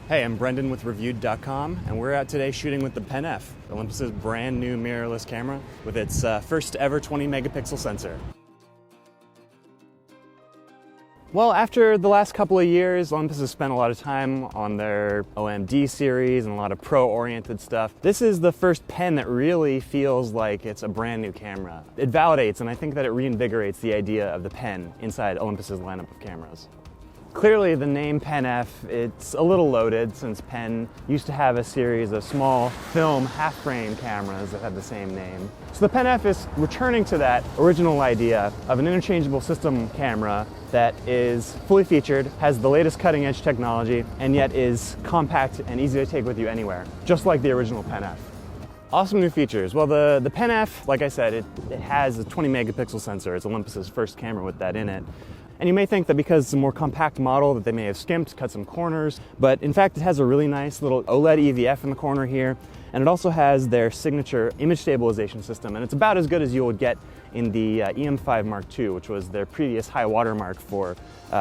Hey, I'm Brendan with Reviewed.com, and we're out today shooting with the Pen F, Olympus's brand new mirrorless camera with its first ever 20 megapixel sensor. Well, after the last couple of years, Olympus has spent a lot of time on their OMD series and a lot of pro-oriented stuff. This is the first pen that really feels like it's a brand new camera. It validates, and I think that it reinvigorates the idea of the pen inside Olympus's lineup of cameras. Clearly, the name Pen F, it's a little loaded since Pen used to have a series of small film half-frame cameras that had the same name. So the Pen F is returning to that original idea of an interchangeable system camera that is fully featured, has the latest cutting-edge technology, and yet is compact and easy to take with you anywhere, just like the original Pen F. Awesome new features. Well, the Pen F, like I said, it has a 20 megapixel sensor. It's Olympus's first camera with that in it. And you may think that because it's a more compact model that they may have skimped, cut some corners, but in fact it has a really nice little OLED EVF in the corner here, and it also has their signature image stabilization system, and it's about as good as you would get in the EM5 Mark II, which was their previous high watermark for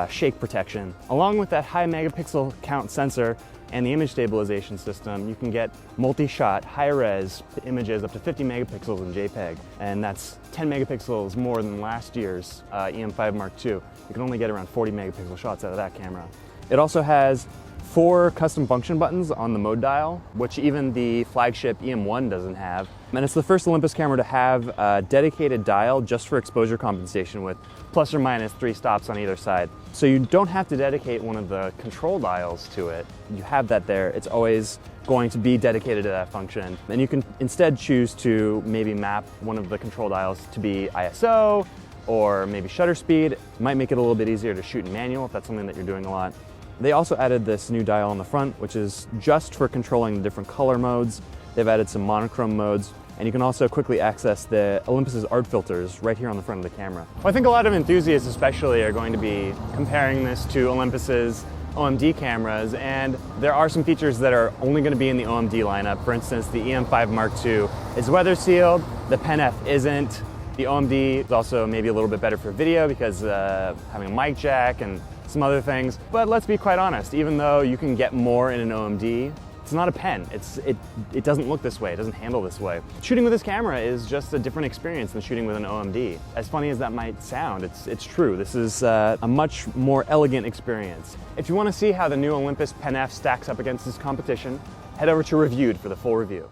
shake protection. Along with that high megapixel count sensor and the image stabilization system, you can get multi-shot, high-res images up to 50 megapixels in JPEG, and that's 10 megapixels more than last year's EM5 Mark II. You can only get around 40 megapixel shots out of that camera. It also has 4 custom function buttons on the mode dial, which even the flagship EM1 doesn't have. And it's the first Olympus camera to have a dedicated dial just for exposure compensation with plus or minus 3 stops on either side. So you don't have to dedicate one of the control dials to it. You have that there. It's always going to be dedicated to that function. And you can instead choose to maybe map one of the control dials to be ISO or maybe shutter speed. It might make it a little bit easier to shoot in manual if that's something that you're doing a lot. They also added this new dial on the front, which is just for controlling the different color modes. They've added some monochrome modes, and you can also quickly access the Olympus's art filters right here on the front of the camera. Well, I think a lot of enthusiasts especially are going to be comparing this to Olympus's OMD cameras, and there are some features that are only going to be in the OMD lineup. For instance, the EM5 Mark II is weather sealed, the Pen F isn't. The OMD is also maybe a little bit better for video because having a mic jack and some other things. But let's be quite honest, even though you can get more in an OMD, it's not a pen. It doesn't look this way, it doesn't handle this way. Shooting with this camera is just a different experience than shooting with an OMD. As funny as that might sound, it's true. This is a much more elegant experience. If you want to see how the new Olympus Pen F stacks up against its competition, head over to Reviewed for the full review.